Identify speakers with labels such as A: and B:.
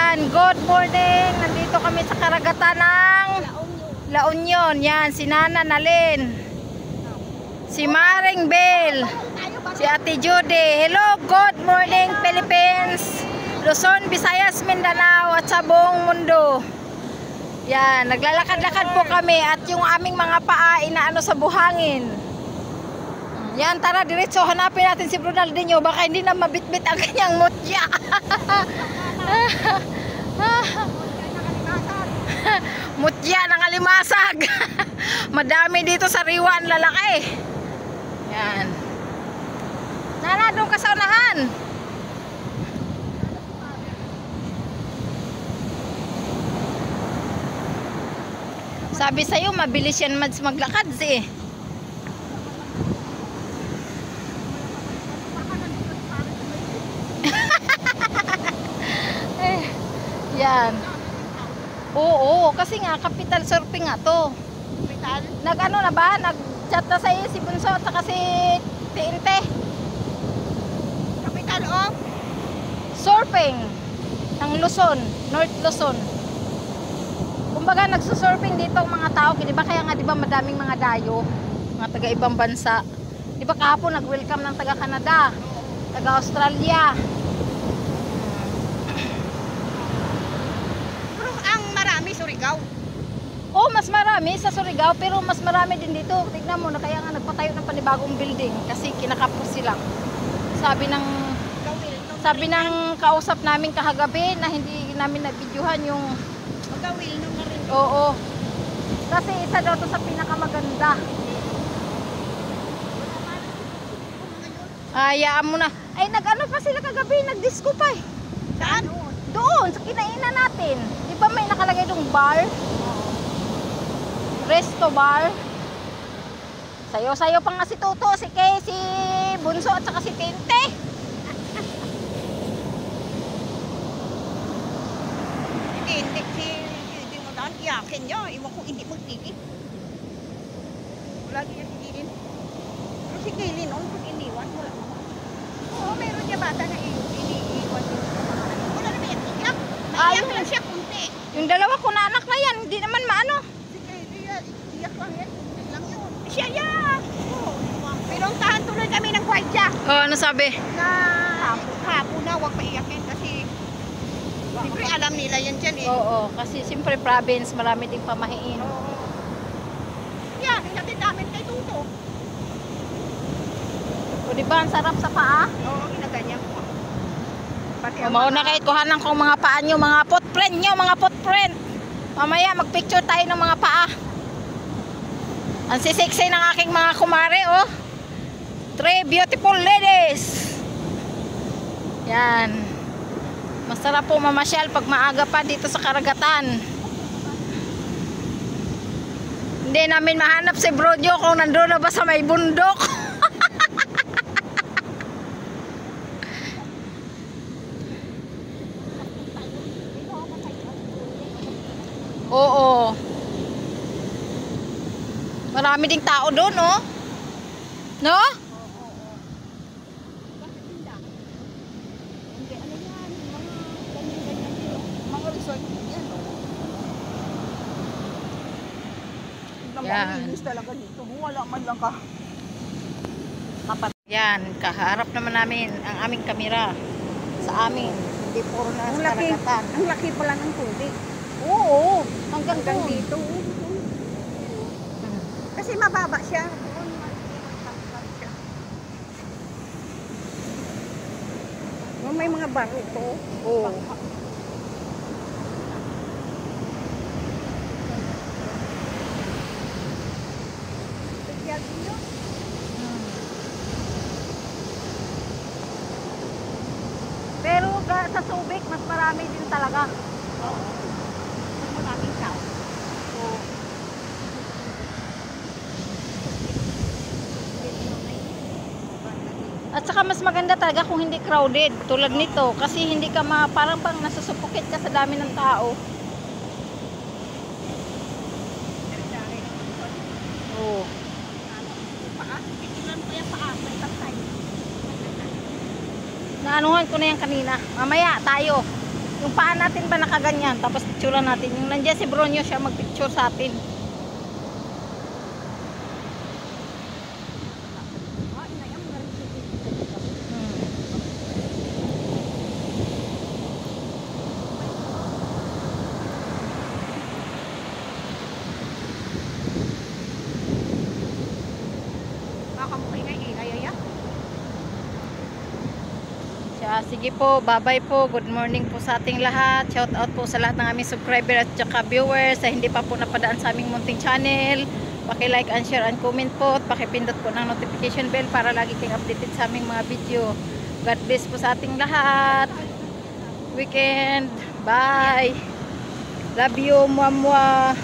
A: Yan, good morning. Nandito kami sa karagatan ng La Union. Yan, si Nana Nalin, si Maring Bell, si Ate Judy. Hello, good morning Philippines, Luzon, Visayas, Mindanao at sa buong mundo. Yan, naglalakad-lakad po kami at yung aming mga paa inaano sa buhangin. Yan, tara diretso, hanapin natin si Ronaldinho. Baka hindi na mabitbit ang kanyang mutya. Mutya ng alimasag. Madami dito sa Riwan, lalaki. Yan. Nana, doon ka sa unahan. Sabi sa'yo, mabilis yan maglakad eh. Yan. Oo, kasi nga capital surfing nga to. Capital? Nag-ano na ba? Nag-chat na sa'yo si Bunso at saka si TNT. Capital of? Surfing ng Luzon, North Luzon. Kumbaga nagsusurfing dito ang mga tao, di ba? Kaya nga di ba madaming mga dayo, mga taga ibang bansa. Di ba kahapon nag-welcome ng taga Canada, taga Australia. Surigao. Oh, mas marami sa Surigao, pero mas marami din dito. Tignan mo na, kaya nga nagpatayo ng panibagong building kasi kinakapos sila. Sabi ng kausap namin kahagabi na hindi namin nabidyohan yung magawil nung rin. Oo. Kasi isa daw to sa pinakamaganda. Hayaan mo na. Ay, nag-ano pa sila kagabi, nag-disco pa eh. Saan? Doon, sa kinainan natin. Di ba may nakalagay dong bar? Resto bar. Sayo-sayo pa nga si Toto, si Kay, si Bunso at saka si Tinte. Hindi mo dahil iyakin niya. Iwan ko hindi magtigil. Wala niya tigilin. Pero si Kaylin, kung iniwan, wala naman. Oo, meron niya bata na iniiwan niya. Iyak lang siya kunti. Yung dalawa ko na anak na yan, hindi naman maano. Sige, iyak lang yan. Lang yun. Siya yan. Pero tahan tuloy kami ng kwartya. Oh, ano sabi? Na hapon na, huwag paiyakin kasi siyempre alam nila yan dyan eh. Oo, kasi siyempre province, marami ding pamahiin. Oo. Yan, hinatid namin kay Tuto. O diba, ang sarap sa paa? Oo, ginaganyan ko. Mauna kayo, kuhanan kong mga paa nyo, mga footprint nyo, mga footprint. Mamaya magpicture tayo ng mga paa. Ang sisiksi ng aking mga kumare, oh. 3 beautiful ladies. Yan. Masarap po mamasyal pag maaga pa dito sa karagatan. Hindi namin mahanap si Brodyo kung nandun na ba sa may bundok. Oo. Marami ding tao doon, no? No? Mga resort yan. Yan. Talaga dito. Wala man lang ka. Yan, kaharap naman namin ang aming kamera sa amin. Hindi puro na sa karagatan. Ang laki pala ng tubig. Oo, hanggang dito. Kasi mababa siya. May mga baro ito. Oo. Pero sa Subic, mas marami din talaga. Oo. Maraming tao. At saka mas maganda talaga kung hindi crowded tulad nito kasi hindi ka parang bang nasusupukit ka sa dami ng tao. Oo. Naanuhan ko na yan kanina. Mamaya tayo. Yung paa natin ba nakaganyan, tapos picture natin. Yung nandiyan si Bronyo, siya magpicture sa atin. Sige po, bye-bye po. Good morning po sa ating lahat. Shout out po sa lahat ng aming subscriber at saka viewers sa hindi pa po napadaan sa aming munting channel. Paki-like and share and comment po at pakipindot po ng notification bell para lagi kayong updated sa aming mga video. God bless po sa ating lahat. Weekend. Bye. Love you, muamwa.